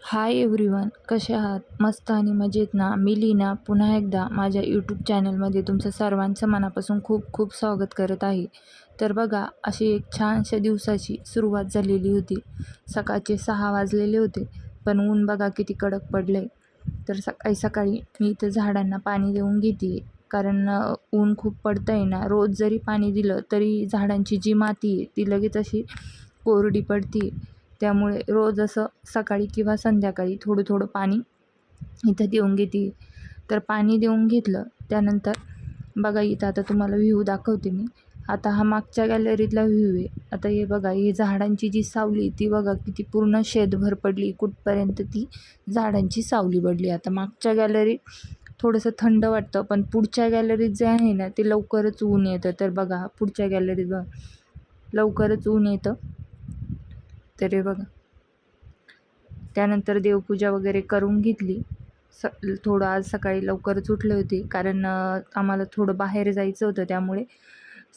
Hi everyone, कसे आहात? मस्त आणि मजेत ना? मी लीना पुन्हा एकदा माझ्या यूट्यूब चॅनलमध्ये तुमचं सर्वांचं मनापासून खूप खूप स्वागत करत आहे. तर बघा, अशी एक छानशा दिवसाची सुरुवात झालेली होती. सकाळचे 6 वाजलेले होते, पण ऊन बघा किती कडक पडले. तर सकाळी सकाळी मी इथं झाडांना पाणी देऊन घेते, कारण ऊन खूप पडतं आहे ना. रोज जरी पाणी दिलं तरी झाडांची जी माती आहे ती लगेच अशी कोरडी पडते. त्यामुळे रोज असं सकाळी किंवा संध्याकाळी थोडं थोडं पाणी इथं देऊन घेते. तर पाणी देऊन घेतलं त्यानंतर बघा, इथं आता तुम्हाला व्ह्यू दाखवते मी. आता हा मागच्या गॅलरीतला व्ह्यू आहे. आता हे बघा, ही झाडांची जी सावली ती बघा किती पूर्ण शेतभर पडली, कुठपर्यंत ती झाडांची सावली पडली. आता मागच्या गॅलरीत थोडंसं थंड वाटतं, पण पुढच्या गॅलरीत जे आहे ना ते लवकरच ऊन येतं. तर बघा, पुढच्या गॅलरीत बघा लवकरच ऊन येतं. तर हे बघा, त्यानंतर देवपूजा वगैरे करून घेतली. थोडं आज सकाळी लवकरच उठले होते, कारण आम्हाला थोडं बाहेर जायचं होतं. त्यामुळे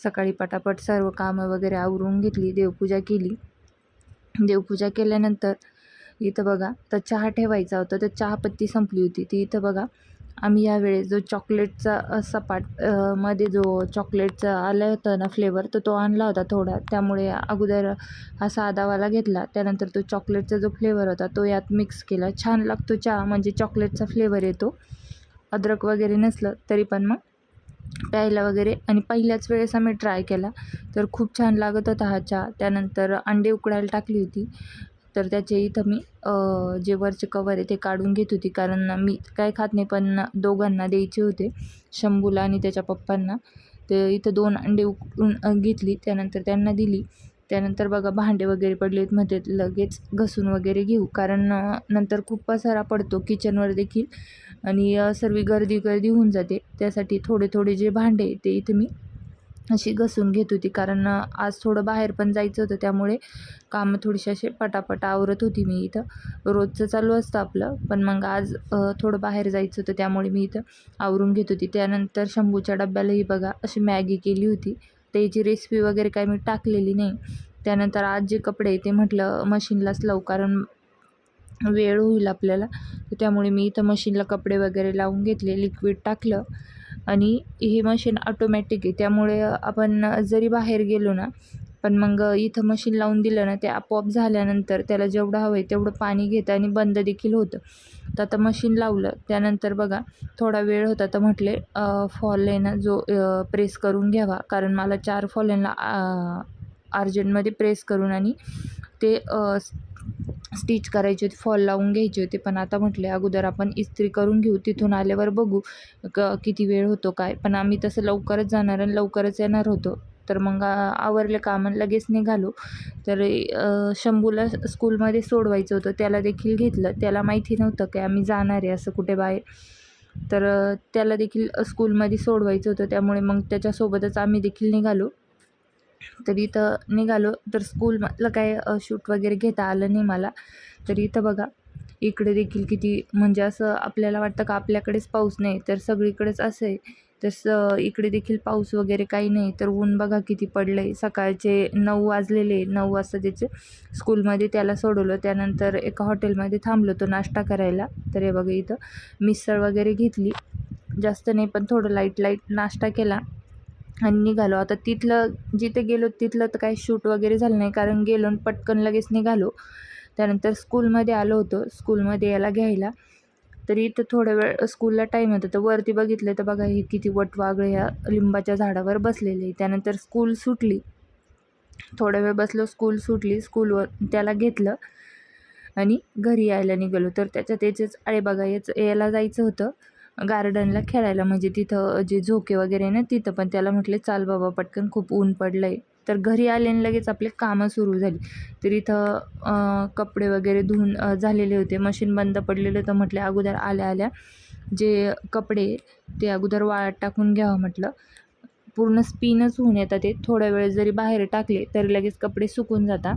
सकाळी पटापट सर्व कामं वगैरे आवरून घेतली, देवपूजा केली. देवपूजा केल्यानंतर इथं बघा, तर चहा ठेवायचा होता, तर चहापत्ती संपली होती. ती इथं बघा, आम्ही यावेळेस जो चॉकलेटचा सपाट मध्ये जो चॉकलेटचा आलं होतं ना फ्लेवर, तर तो आणला होता थोडा. त्यामुळे अगोदर हा साधावाला घेतला, त्यानंतर तो चॉकलेटचा जो फ्लेवर होता तो यात मिक्स केला. छान लागतो चहा, म्हणजे चॉकलेटचा फ्लेवर येतो. अद्रक वगैरे नसलं तरी पण मग प्यायला वगैरे. आणि पहिल्याच वेळेस आम्ही ट्राय केला, तर खूप छान लागत होता हा चहा. त्यानंतर अंडे उकडायला टाकली होती, तर त्याचे इथं मी जे वरचे कवर आहे ते काढून घेत होती, कारण मी काय खात नाही, पण दोघांना द्यायचे होते, शंभूला आणि त्याच्या पप्पांना. ते इथं 2 अंडे उकडून घेतली, त्यानंतर त्यांना दिली. त्यानंतर बघा, भांडे वगैरे पडलेत, मध्ये लगेच घसून वगैरे घेऊ, कारण नंतर खूप पसारा पडतो किचनवर देखील, आणि सर्व गर्दी होऊन जाते. त्यासाठी थोडे थोडे जे भांडे ते इथे मी अशी घसून घेत होती, कारण आज थोडं बाहेर पण जायचं होतं. त्यामुळे कामं थोडीशी असे पटापट आवरत होती मी इथं. रोजचं चालू असतं आपलं, पण मग आज थोडं बाहेर जायचं होतं, त्यामुळे मी इथं आवरून घेत होती. त्यानंतर शंभूच्या डब्यालाही बघा अशी मॅगी केली होती. त्याची रेसिपी वगैरे काय मी टाकलेली नाही. त्यानंतर आज जे कपडे ते म्हटलं मशीनलाच लावू, कारण वेळ होईल आपल्याला. तर त्यामुळे मी इथं मशीनला कपडे वगैरे लावून घेतले, लिक्विड टाकलं. आणि हे मशीन ऑटोमॅटिक आहे, त्यामुळे आपण जरी बाहेर गेलो ना, पण मग इथं मशीन लावून दिलं ना, ते आपोआप झाल्यानंतर त्याला जेवढं हवं आहे तेवढं पाणी घेतं आणि बंद देखील होतं. तर आता मशीन लावलं त्यानंतर बघा, थोडा वेळ होता, तर म्हटले फॉल आहे ना जो प्रेस करून घ्यावा, कारण मला 4 फॉलेनला अर्जंटमध्ये प्रेस करून आणि ते स्टिच करायचे होते, फॉल लावून घ्यायचे होते. पण आता म्हटले अगोदर आपण इस्त्री करून घेऊ, तिथून आल्यावर बघू किती वेळ होतो काय. पण आम्ही तसं लवकरच जाणार आणि लवकरच येणार होतो, तर मग आवरले कामं लगेच निघालो. तर शंभूला स्कूलमध्ये सोडवायचं होतं, त्याला देखील घेतलं. त्याला माहिती नव्हतं की आम्ही जाणार आहे असं कुठे बाहेर, तर त्याला देखील स्कूलमध्ये सोडवायचं होतं. त्यामुळे मग त्याच्यासोबतच आम्ही देखील निघालो. तर इथं निघालो, तर स्कूलमधलं काय शूट वगैरे घेता आलं नाही मला. तर इथं बघा, इकडे देखील किती, म्हणजे असं आपल्याला वाटतं का आपल्याकडेच पाऊस नाही, तर सगळीकडेच असं आहे. तसं इकडे देखील पाऊस वगैरे काही नाही. तर ऊन बघा किती पडलं आहे. सकाळचे 9 वाजलेले, 9 वाजता त्याचे स्कूलमध्ये त्याला सोडवलं. त्यानंतर एका हॉटेलमध्ये थांबलो तो नाश्ता करायला. तर हे बघा, इथं मिसळ वगैरे घेतली, जास्त नाही पण थोडं लाईट नाश्ता केला आणि निघालो. आता तिथलं जिथे गेलो तिथलं तर काही शूट वगैरे झालं नाही, कारण गेलो आणि पटकन लगेच निघालो. त्यानंतर स्कूलमध्ये आलो होतो, स्कूलमध्ये याला घ्यायला. तरी इथं थोडा वेळ स्कूलला टाईम होता, तर वरती बघितलं तर बघा हे किती वटवाघळं ह्या लिंबाच्या झाडावर बसलेले. त्यानंतर स्कूल सुटली, थोडा वेळ बसलो, स्कूल सुटली. स्कूलवर त्याला घेतलं आणि घरी यायला निघालो. तर त्याचेच अरे बघा, याला जायचं होतं गार्डनला खेळायला, म्हणजे तिथं जे झोके वगैरे ना तिथं. पण त्याला म्हटले चाल बाबा पटकन, खूप ऊन पडलं आहे. तर घरी आले आणि लगेच आपले कामं सुरू झाली. तर इथं कपडे वगैरे धुवून झालेले होते, मशीन बंद पडलेलं होतं. म्हटले अगोदर आल्या जे कपडे ते अगोदर वाळत टाकून घ्यावं म्हटलं. पूर्ण स्पिनच होऊन येतात ते, थोड्या वेळ जरी बाहेर टाकले तरी लगेच कपडे सुकून जातात.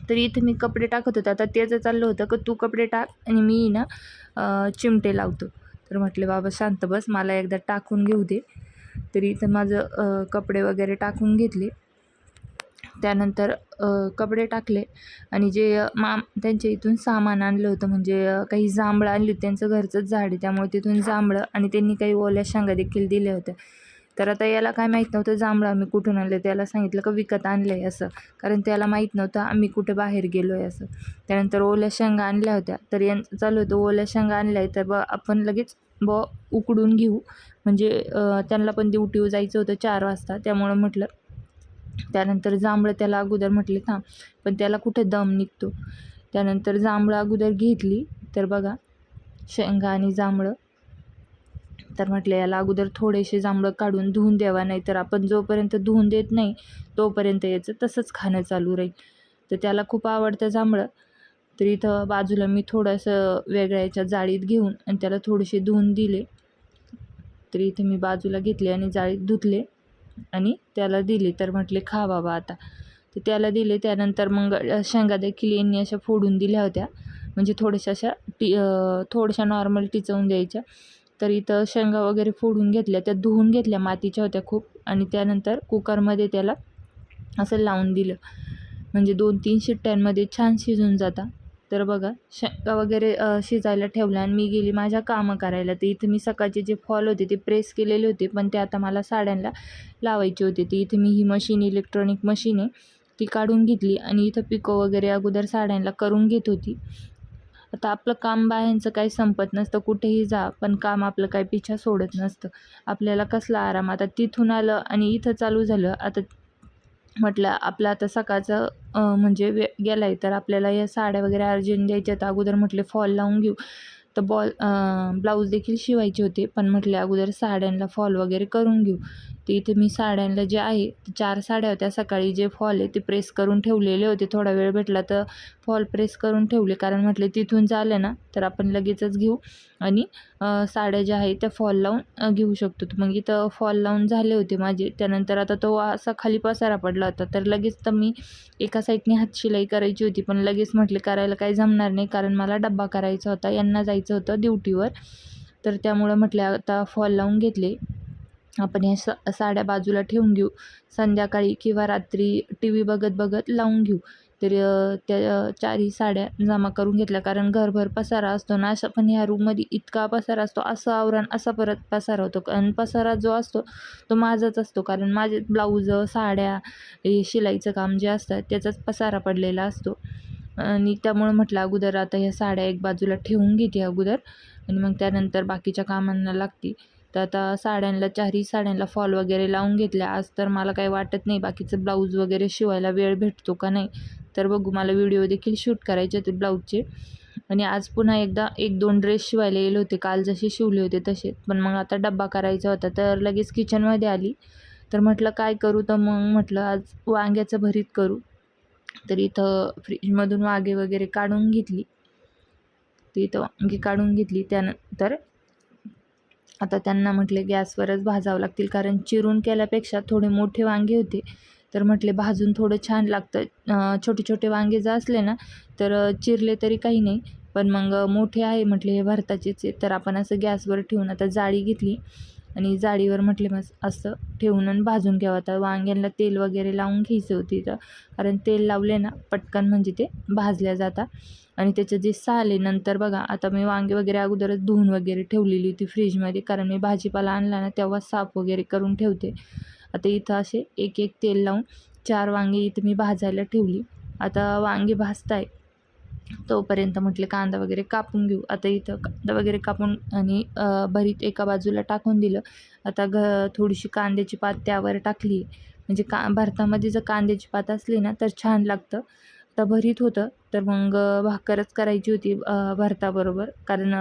तरी इथे मी कपडे टाकत होते. आता त्याचं चाललं होतं की तू कपडे टाक आणि मी ना चिमटे लावतो. तर म्हटले बाबा शांत बस, मला एकदा टाकून घेऊ दे. तरी इथं माझं कपडे वगैरे टाकून घेतले. त्यानंतर कपडे टाकले आणि जे त्यांच्या इथून सामान आणलं होतं, म्हणजे काही जांभळं आणली होती. त्यांचं घरचंच झाड आहे, त्यामुळे तिथून जांभळं आणि त्यांनी काही ओल्या शेंगा देखील दिल्या होत्या. तर आता याला काय माहीत नव्हतं जांभळं आम्ही कुठून आणले. त्याला सांगितलं का विकत आणलं आहे असं, कारण त्याला माहीत नव्हतं आम्ही कुठे बाहेर गेलो आहे असं. त्यानंतर ओल्या शेंगा आणल्या होत्या. तर यांचं चालू होतं ओल्या शेंगा आणल्या आहे तर आपण लगेच उकडून घेऊ, म्हणजे त्यांना पण ड्युटीवर जायचं होतं 4 वाजता, त्यामुळं म्हटलं. त्यानंतर जांभळं त्याला अगोदर म्हटले थांब, पण त्याला कुठे दम निघतो. त्यानंतर जांभळं अगोदर घेतली. तर बघा शेंगा आणि जांभळं. तर म्हटलं याला अगोदर थोडेसे जांभळं काढून धुवून द्यावा, नाही तर आपण जोपर्यंत धुवून देत नाही तोपर्यंत याचं तसंच खाणं चालू राहील. तर त्याला खूप आवडतं जांभळं. तर इथं बाजूला मी थोडंसं वेगळ्या याच्या जाळीत घेऊन आणि त्याला थोडेसे धुवून दिले. तर इथे मी बाजूला घेतले आणि जाळीत धुतले आणि त्याला दिले. तर म्हटले खा बाबा आता. तर त्याला दिले. त्यानंतर मग शेंगा देखील यांनी अशा फोडून दिल्या होत्या, म्हणजे थोड्याशा अशा थोड्याशा नॉर्मल टिचवून द्यायच्या. तर इथं शेंगा वगैरे फोडून घेतल्या, त्या धुवून घेतल्या, मातीच्या होत्या खूप. आणि त्यानंतर कुकरमध्ये त्याला असं लावून दिलं, म्हणजे 2-3 शिट्ट्यांमध्ये छान शिजून जाता. तर बघा शेंगा वगैरे शिजायला ठेवल्या आणि मी गेली माझ्या कामं करायला. तर इथं मी सकाळचे जे फॉल होते ते प्रेस केलेले होते, पण ते आता मला साड्यांना लावायचे होते. तर इथे मी ही मशीन, इलेक्ट्रॉनिक मशीन आहे, ती काढून घेतली आणि इथं पिको वगैरे अगोदर साड्यांना करून घेत होती. आता आपलं काम बायांचं काही संपत नसतं, कुठेही जा, पण काम आपलं काही पिछा सोडत नसतं. आपल्याला कसला आराम. आता तिथून आलं आणि इथं चालू झालं. आता म्हटलं आपलं आता सकाळचं म्हणजे गेला आहे, तर आपल्याला या साड्या वगैरे अर्जंट द्यायच्या. तर अगोदर म्हटले फॉल लावून घेऊ. तर ब्लाऊज देखील शिवायचे होते, पण म्हटले अगोदर साड्यांना फॉल वगैरे करून घेऊ. तर इथे मी साड्यांना जे आहे 4 साड्या होत्या, सकाळी जे फॉल आहे ते प्रेस करून ठेवलेले होते. थोडा वेळ भेटला तर फॉल प्रेस करून ठेवले, कारण म्हटले तिथून झालं ना तर आपण लगेचच घेऊ आणि साड्या ज्या आहेत त्या फॉल लावून घेऊ शकतो. तर मग इथं फॉल लावून झाले होते माझे. त्यानंतर आता तो असा खाली पसारा पडला होता, तर लगेच तर मी एका साईडने हातशिलाई करायची होती, पण लगेच म्हटले करायला काही जमणार नाही, कारण मला डब्बा करायचा होता, यांना जायचं होतं ड्युटीवर. तर त्यामुळं म्हटलं आता फॉल लावून घेतले. आपण ह्या साड्या बाजूला ठेवून घेऊ, संध्याकाळी किंवा रात्री टी व्ही बघत बघत लावून घेऊ. तर त्या 4ही साड्या जमा करून घेतल्या, कारण घरभर पसारा असतो ना, अशा पण ह्या रूममध्ये इतका पसारा असतो, असं आवरण असा परत पसारा होतो. आणि पसारा जो असतो तो माझाच असतो, कारण माझे ब्लाऊजं, साड्या, हे शिलाईचं काम जे असतं त्याचाच पसारा पडलेला असतो. आणि त्यामुळं म्हटलं अगोदर आता ह्या साड्या एक बाजूला ठेवून घेते अगोदर, आणि मग त्यानंतर बाकीच्या कामांना लागते. तर आता साड्यांना 4ही साड्यांना फॉल वगैरे लावून घेतल्या. आज तर मला काही वाटत नाही बाकीचं ब्लाऊज वगैरे शिवायला वेळ भेटतो का नाही, तर बघू. मला व्हिडिओ देखील शूट करायचे होते ब्लाऊजचे. आणि आज पुन्हा एकदा 1-2 ड्रेस शिवायला गेले होते, काल जसे शिवले होते तसे. पण मग आता डब्बा करायचा होता, तर लगेच किचनमध्ये आली. तर म्हटलं काय करू, तर मग म्हटलं आज वांग्याचं भरीत करू. तर इथं फ्रीजमधून वांगे वगैरे काढून घेतली. तर इथं वांगी काढून घेतली. त्यानंतर आता त्यांना म्हटले गॅसवरच भाजावं लागतील, कारण चिरून केल्यापेक्षा थोडे मोठे वांगे होते, तर म्हटले भाजून थोडं छान लागतं. छोटे छोटे वांगे जर असले ना तर चिरले तरी काही नाही, पण मग मोठे आहे म्हटले हे भरताचेच आहे, तर आपण असं गॅसवर ठेवून आता जाळी घेतली आणि जाळीवर म्हटले मग असं ठेवून आणि भाजून घ्यावं. आता वांग्यांना तेल वगैरे लावून घ्यायचं होती, तर कारण तेल लावले ना पटकन म्हणजे ते भाजल्या जातात. आणि त्याचं जे साल आहे नंतर बघा, आता मी वांगे वगैरे अगोदरच धुवून वगैरे ठेवलेली होती फ्रीजमध्ये, कारण मी भाजीपाला आणला ना तेव्हा साफ वगैरे करून ठेवते. आता इथं असे एक एक तेल लावून 4 वांगी इथं मी भाजायला ठेवली. आता वांगी भाजताय तोपर्यंत म्हटले कांदा वगैरे कापून घेऊ. आता इथं कांदा वगैरे कापून आणि भरीत एका बाजूला टाकून दिलं. आता थोडीशी कांद्याची पात त्यावर टाकली, म्हणजे भरतामध्ये जर कांद्याची पात असली ना तर छान लागतं. आता भरीत होतं, तर मग भाकरच करायची होती भरताबरोबर, कारण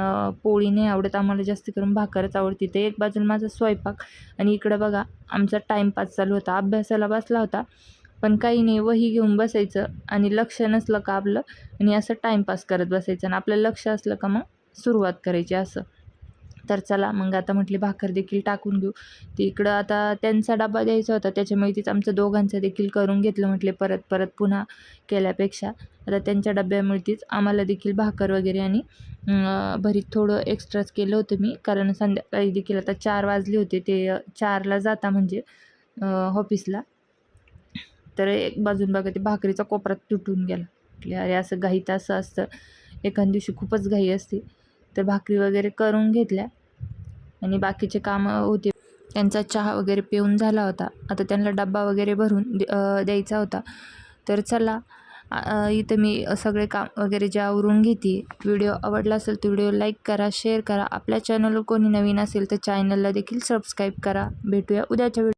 पोळी नाही आवडत आम्हाला, जास्त करून भाकरच आवडते. तर एक बाजूला माझा स्वयंपाक आणि इकडं बघा आमचा टाईमपास चालू होता. अभ्यासाला बसला होता, पण काही नाही, वही घेऊन बसायचं आणि लक्ष नसलं का आपलं, आणि असं टाईमपास करत बसायचं, आणि आपलं लक्ष असलं का मग सुरुवात करायची असं. तर चला मग आता म्हटले भाकर देखील टाकून घेऊ. ते इकडं आता त्यांचा डबा द्यायचा होता, त्याच्यामुळे तीच आमचं दोघांचं देखील करून घेतलं म्हटले परत पुन्हा केल्यापेक्षा. आता त्यांच्या डब्यामुळेच आम्हाला देखील भाकर वगैरे आणि भरीत थोडं एक्स्ट्राच केलं होतं मी, कारण संध्याकाळी देखील आता 4 वाजले होते. ते 4ला जाता म्हणजे ऑफिसला. तर एक बाजून बघा ते भाकरीचा कोपरा तुटून गेला. म्हटले अरे असं घाईत असं असतं, एखाद्या दिवशी खूपच घाई असते. तर भाकरी वगैरे करून घेतल्या आणि बाकीचे कामं होते. त्यांचा चहा वगैरे पिऊन झाला होता. आता त्यांना डब्बा वगैरे भरून द्यायचा होता. तर चला इथं मी सगळे काम वगैरे जे आवरून घेते. व्हिडिओ आवडला असेल तर व्हिडिओ लाईक करा, शेअर करा. आपल्या चॅनलवर कोणी नवीन असेल तर चॅनलला देखील सबस्क्राईब करा. भेटूया उद्याच्या